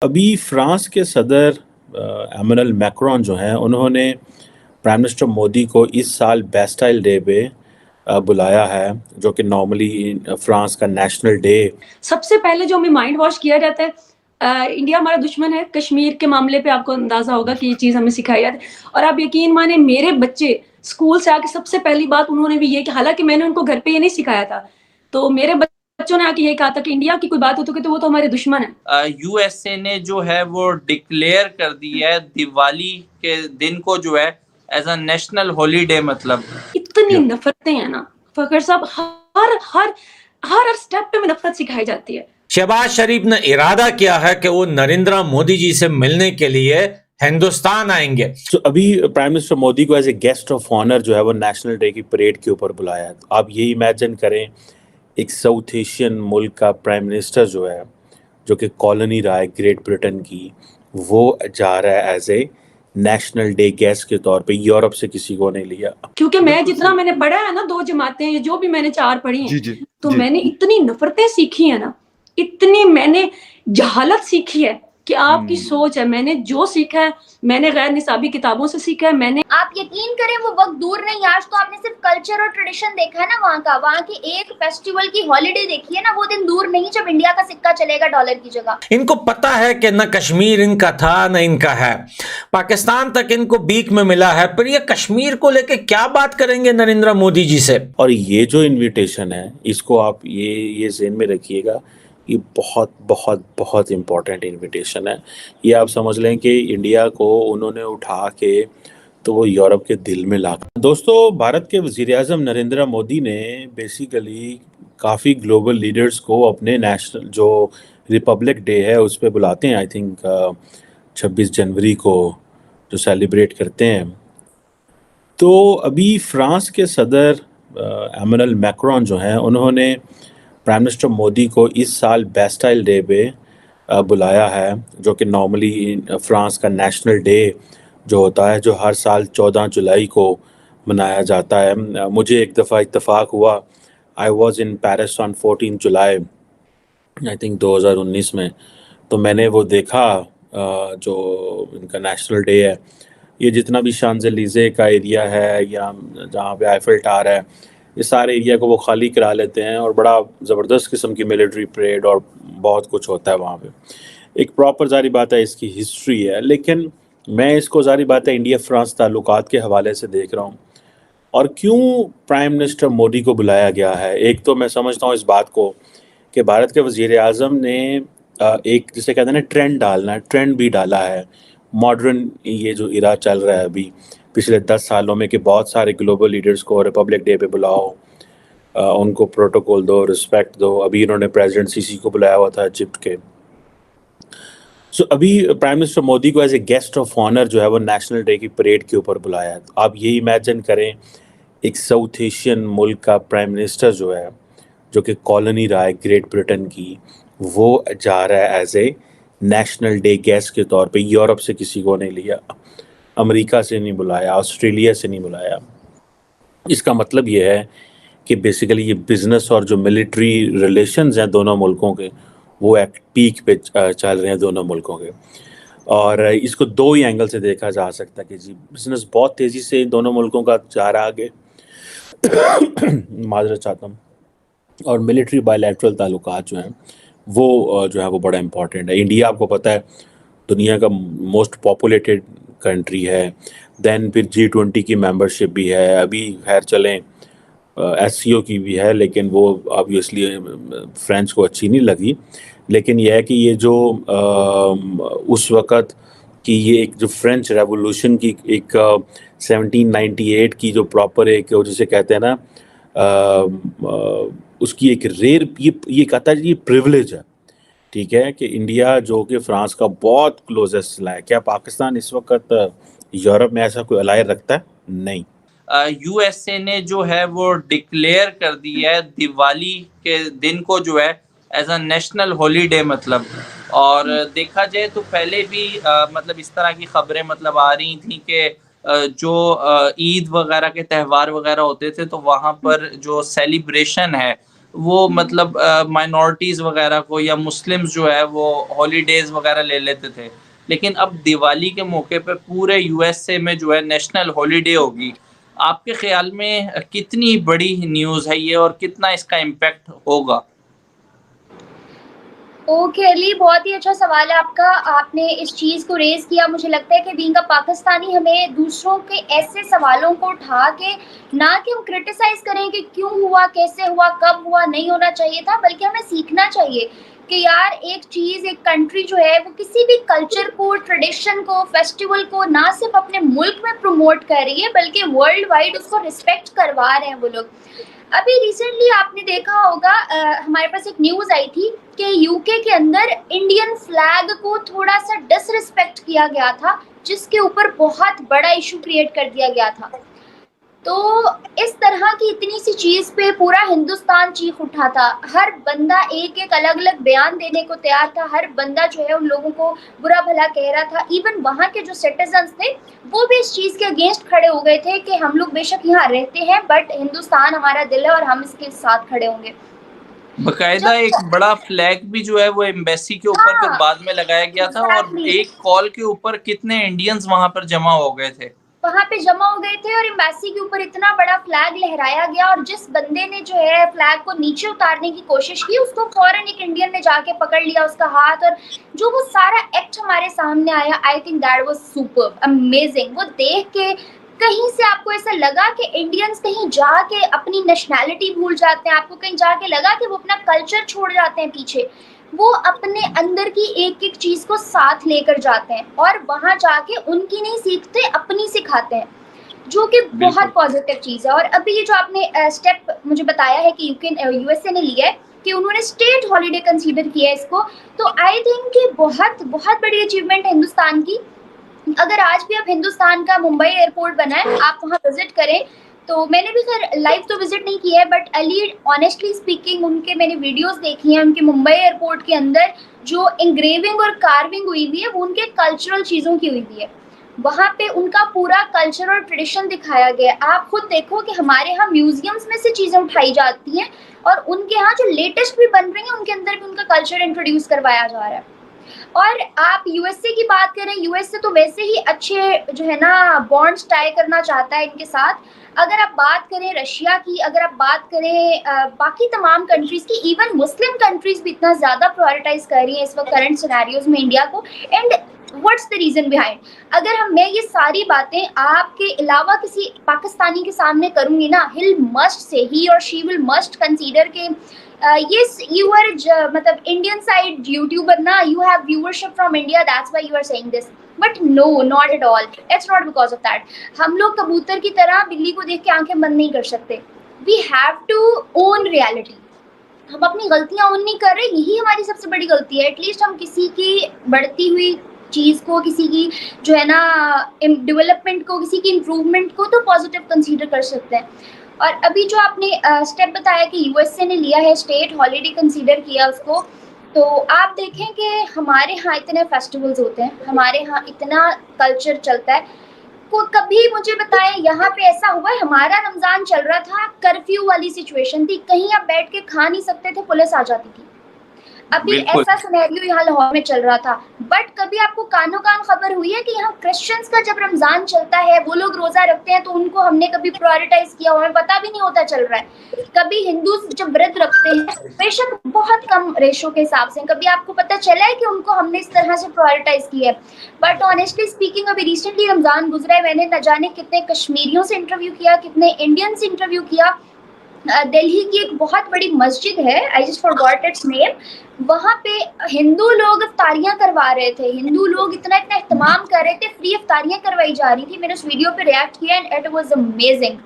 अभी फ्रांस के सदर एमेनुअल मैक्रोन जो हैं उन्होंने प्राइम मिनिस्टर मोदी को इस साल बैस्टाइल डे पे बुलाया है, जो कि नॉर्मली फ्रांस का नेशनल डे। सबसे पहले जो हमें माइंड वॉश किया जाता है, इंडिया हमारा दुश्मन है। कश्मीर के मामले पे आपको अंदाजा होगा कि ये चीज़ हमें सिखाई जाती है। और आप यकीन माने, मेरे बच्चे स्कूल से आके सबसे पहली बात उन्होंने भी ये कि हालांकि मैंने उनको घर पे ये नहीं सिखाया था, तो मेरे बच्चों ने आके ये कहा था कि इंडिया की कोई बात हो तो वो तो हमारे दुश्मन है। यूएसए ने जो है वो डिक्लेयर कर दी है दिवाली के दिन को जो है एज अ नेशनल हॉलीडे। मतलब इतनी नफरतें हैं ना फखर साहब, हर हर हर स्टेप पे में नफरत सिखाई जाती है। शहबाज शरीफ ने इरादा किया है कि वो नरेंद्र मोदी जी से मिलने के लिए हिंदुस्तान आएंगे। तो अभी प्राइम मिनिस्टर मोदी को as a guest of honour जो है वो नेशनल डे की परेड के ऊपर बुलाया है। आप ये इमेजिन करें, एक साउथ एशियन मुल्क का प्राइम मिनिस्टर जो है, जो कि कॉलोनी रहा है ग्रेट ब्रिटेन की, वो जा रहा है as a national day guest के तौर पे। यूरोप से किसी को नहीं लिया। क्योंकि मैं जितना मैंने पढ़ा है ना, 2 जमातें जो भी मैंने 4 पढ़ी हैं, तो जी। मैंने इतनी नफरतें सीखी है ना, इतनी मैंने जहालत सीखी है कि आपकी सोच है। मैंने जो सीखा है, मैंने गैर निसाबी किताबों से सीखा है। मैंने आप यकीन करें, वो वक्त दूर नहीं। आज तो आपने सिर्फ कल्चर और ट्रेडिशन देखा है ना वहाँ की एक फेस्टिवल की हॉलिडे देखी है ना, वो दिन दूर नहीं जब इंडिया का सिक्का चलेगा डॉलर की जगह। इनको पता है कि न कश्मीर इनका था न इनका है, पाकिस्तान तक इनको बीक में मिला है, पर ये कश्मीर को लेके क्या बात करेंगे नरेंद्र मोदी जी से। और ये जो इनविटेशन है, इसको आप ये ज़हन में रखिएगा, ये बहुत बहुत बहुत इम्पोर्टेंट इनविटेशन है। ये आप समझ लें कि इंडिया को उन्होंने उठा के तो वो यूरोप के दिल में ला। दोस्तों, भारत के वज़ीर-ए-आज़म नरेंद्र मोदी ने बेसिकली काफ़ी ग्लोबल लीडर्स को अपने नेशनल जो रिपब्लिक डे है उस पे बुलाते हैं। आई थिंक 26 जनवरी को जो सेलिब्रेट करते हैं। तो अभी फ्रांस के सदर एमेनुअल मैक्रोन जो हैं उन्होंने प्राइम मिनिस्टर मोदी को इस साल बैस्टाइल डे पे बुलाया है, जो कि नॉर्मली फ्रांस का नेशनल डे जो होता है, जो हर साल 14 जुलाई को मनाया जाता है। मुझे एक दफ़ा इत्तेफाक हुआ, I was in Paris on 14 July I think 2019 में, तो मैंने वो देखा जो इनका नेशनल डे है। ये जितना भी शांज़ेलीज़े का एरिया है या जहाँ पे आईफिल टावर है, ये सारे एरिया को वो खाली करा लेते हैं और बड़ा ज़बरदस्त किस्म की मिलिट्री परेड और बहुत कुछ होता है वहाँ पे। एक प्रॉपर ज़ाहिर बात है इसकी हिस्ट्री है, लेकिन मैं इसको ज़ाहिर बात है इंडिया फ्रांस ताल्लुकात के हवाले से देख रहा हूँ। और क्यों प्राइम मिनिस्टर मोदी को बुलाया गया है, एक तो मैं समझता हूँ इस बात को कि भारत के वज़ीर-ए-आज़म ने एक जिसे कहते हैं ना ट्रेंड डालना है, ट्रेंड भी डाला है। मॉडर्न ये जो इरा चल रहा है अभी पिछले 10 सालों में कि बहुत सारे ग्लोबल लीडर्स को रिपब्लिक डे पे बुलाओ, उनको प्रोटोकॉल दो, रिस्पेक्ट दो। अभी इन्होंने प्रेसिडेंट सीसी को बुलाया हुआ था इजिप्ट के। सो अभी प्राइम मिनिस्टर मोदी को as a guest of honour जो है वो नेशनल डे की परेड के ऊपर बुलाया है। आप ये इमेजिन करें, एक साउथ एशियन मुल्क का प्राइम मिनिस्टर जो है, जो कि कॉलोनी रहा है ग्रेट ब्रिटेन की, वो जा रहा है as a national day guest के तौर पे। यूरोप से किसी को नहीं लिया, अमेरिका से नहीं बुलाया, ऑस्ट्रेलिया से नहीं बुलाया। इसका मतलब ये है कि बेसिकली ये बिज़नेस और जो मिलिट्री रिलेशंस हैं दोनों मुल्कों के, वो एक पीक पे चल रहे हैं दोनों मुल्कों के। और इसको 2 ही एंगल से देखा जा सकता है कि जी बिज़नेस बहुत तेज़ी से इन दोनों मुल्कों का जा रहा आगे माज़रत चाहता हूँ, और मिलिट्री बायलैटरल ताल्लुकात जो हैं वो जो है वो बड़ा इम्पॉर्टेंट है। इंडिया आपको पता है दुनिया का मोस्ट पॉपुलेटेड कंट्री है, देन फिर G20 की मेंबरशिप भी है, अभी खैर चलें SCO की भी है, लेकिन वो ऑब्वियसली फ्रेंच को अच्छी नहीं लगी। लेकिन यह है कि ये जो उस वक़्त कि ये एक जो फ्रेंच रेवोल्यूशन की एक 1798 की जो प्रॉपर एक जिसे कहते हैं ना उसकी एक रेयर ये कहता है ये प्रिविलेज है, ठीक है, कि इंडिया जो कि फ्रांस का बहुत क्लोजेस्ट अलाय है। क्या पाकिस्तान इस वक्त यूरोप में ऐसा कोई अलाय रखता है? नहीं। यूएसए ने जो है वो डिक्लेयर कर दी है दिवाली के दिन को जो है एज अ नेशनल हॉलीडे। मतलब और देखा जाए तो पहले भी मतलब इस तरह की खबरें मतलब आ रही थी कि जो ईद वगैरह के त्यौहार वगैरह होते थे तो वहाँ पर जो सेलिब्रेशन है वो मतलब माइनॉरिटीज़ वगैरह को या मुस्लिम्स जो है वो हॉलीडेज़ वगैरह ले लेते थे। लेकिन अब दिवाली के मौके पे पूरे यूएसए में जो है नेशनल हॉलीडे होगी। आपके ख़्याल में कितनी बड़ी न्यूज़ है ये और कितना इसका इम्पैक्ट होगा? ओके अली, बहुत ही अच्छा सवाल है आपका। आपने इस चीज़ को रेज़ किया। मुझे लगता है कि बीइंग अ पाकिस्तानी हमें दूसरों के ऐसे सवालों को उठा के ना कि हम क्रिटिसाइज़ करें कि क्यों हुआ, कैसे हुआ, कब हुआ, नहीं होना चाहिए था, बल्कि हमें सीखना चाहिए कि यार एक चीज़, एक कंट्री जो है वो किसी भी कल्चर को, ट्रेडिशन को, फेस्टिवल को ना सिर्फ अपने मुल्क में प्रमोट कर रही है बल्कि वर्ल्ड वाइड उसको रिस्पेक्ट करवा रहे हैं वो लोग। अभी रिसेंटली आपने देखा होगा हमारे पास एक न्यूज़ आई थी कि यूके के अंदर इंडियन फ्लैग को थोड़ा सा डिसरिस्पेक्ट किया गया था, जिसके ऊपर बहुत बड़ा इशू क्रिएट कर दिया गया था। तो इस तरह की इतनी सी चीज़ पे पूरा हिंदुस्तान चीख उठा था। हर बंदा एक एक अलग अलग बयान देने को तैयार था। हर बंदा जो है उन लोगों को बुरा भला कह रहा था। इवन वहाँ के जो सिटीजन्स थे वो भी इस चीज़ के अगेंस्ट खड़े हो गए थे कि हम लोग बेशक यहाँ रहते हैं बट हिंदुस्तान हमारा दिल है और हम इसके साथ खड़े होंगे। बकायदा एक बड़ा फ्लैग भी जो है वो एम्बेसी के ऊपर फिर बाद में लगाया गया था और एक कॉल के ऊपर कितने इंडियंस वहां पर जमा हो गए थे। वहाँ पे जमा हो गए थे और एम्बेसी के ऊपर इतना बड़ा फ्लैग लहराया गया और जिस बंदे ने जो है फ्लैग को नीचे उतारने की कोशिश की उसको फौरन एक इंडियन ने जाके पकड़ लिया उसका हाथ, और जो वो सारा एक्ट हमारे सामने आया, I think that was superb, amazing. वो देख के कहीं से आपको ऐसा लगा कि इंडियंस कहीं जाके अपनी नेशनैलिटी भूल जाते हैं, आपको कहीं जाके लगा कि वो अपना कल्चर छोड़ जाते हैं पीछे, वो अपने अंदर की एक एक चीज को साथ लेकर जाते हैं और वहां जाके उनकी नहीं सीखते, अपनी सिखाते हैं, जो कि बहुत पॉजिटिव चीज है। और अभी ये जो आपने स्टेप मुझे बताया है कि यूएसए ने लिया है कि उन्होंने स्टेट हॉलीडे कंसीडर किया है इसको, तो आई थिंक कि बहुत बहुत बड़ी अचीवमेंट है हिंदुस्तान की। अगर आज भी आप हिंदुस्तान का मुंबई एयरपोर्ट बना है, आप वहाँ विजिट करें, तो मैंने भी खैर लाइव तो विजिट नहीं किया है बट अली ऑनेस्टली स्पीकिंग उनके मैंने वीडियोस देखी हैं, उनके मुंबई एयरपोर्ट के अंदर जो इंग्रेविंग और कार्विंग हुई हुई है वो उनके कल्चरल चीज़ों की हुई हुई है। वहाँ पे उनका पूरा कल्चर और ट्रेडिशन दिखाया गया है। आप खुद देखो कि हमारे यहाँ म्यूजियम्स में से चीज़ें उठाई जाती हैं और उनके यहाँ जो लेटेस्ट भी बन रही हैं उनके अंदर भी उनका कल्चर इंट्रोड्यूस करवाया जा रहा है। और आप यूएसए की बात करें, यूएसए तो वैसे ही अच्छे जो है ना बॉन्ड्स टाई करना चाहता है इनके साथ। अगर आप बात करें रशिया की, अगर आप बात करें बाकी तमाम कंट्रीज की, इवन मुस्लिम कंट्रीज भी इतना ज़्यादा प्रायोरिटाइज कर रही हैं इस वक्त करंट सिनेरियोज में इंडिया को, and what's the reason behind. अगर मैं ये सारी बातें आपके अलावा किसी पाकिस्तानी के सामने करूँगी ना, ही और शी विल मस्ट कंसीडर के yes, you are मतलब Indian side YouTuber ना, you have viewership from India, that's why you are saying this, but no, not at all, it's not because of that। हम लोग कबूतर की तरह बिल्ली को देख के आंखें बंद नहीं कर सकते। we have to own reality। हम अपनी गलतियां ओन नहीं कर रहे, यही हमारी सबसे बड़ी गलती है। एटलीस्ट हम किसी की बढ़ती हुई चीज़ को, किसी की जो है ना डेवलपमेंट को, किसी की इम्प्रूवमेंट को तो पॉजिटिव कंसीडर कर सकते हैं। और अभी जो आपने स्टेप बताया कि यूएसए ने लिया है, स्टेट हॉलीडे कंसीडर किया उसको, तो आप देखें कि हमारे यहाँ इतने फेस्टिवल्स होते हैं, हमारे यहाँ इतना कल्चर चलता है, को कभी मुझे बताएं यहाँ पे ऐसा हुआ है? हमारा रमज़ान चल रहा था, कर्फ्यू वाली सिचुएशन थी, कहीं आप बैठ के खा नहीं सकते थे, पुलिस आ जाती थी। अभी ऐसा सिनेरियो यहाँ लाहौर में चल रहा था। बट कभी आपको कानो कान खबर हुई है कि यहाँ क्रिश्चियंस का जब रमजान चलता है, वो लोग रोजा रखते हैं, तो उनको हमने कभी प्रायोरिटाइज किया, हमें पता भी नहीं होता चल रहा है। कभी हिंदू जब व्रत रखते हैं, बेशक बहुत कम रेशो के हिसाब से, कभी आपको पता चला है कि उनको हमने इस तरह से प्रायोरिटाइज किया है? बट ऑनेस्टली स्पीकिंग अभी रिसेंटली रमजान गुजरा है, मैंने न जाने कितने कश्मीरियों से इंटरव्यू किया, कितने इंडियन से इंटरव्यू किया। दिल्ली की एक बहुत बड़ी मस्जिद है, I just forgot it's name, वहाँ पे हिंदू लोग इफ्तारियाँ करवा रहे थे, हिंदू लोग इतना एहतमाम कर रहे थे, फ्री इफ्तारियाँ करवाई जा रही थी। मैंने उस वीडियो पे रिएक्ट किया एंड इट वाज अमेजिंग।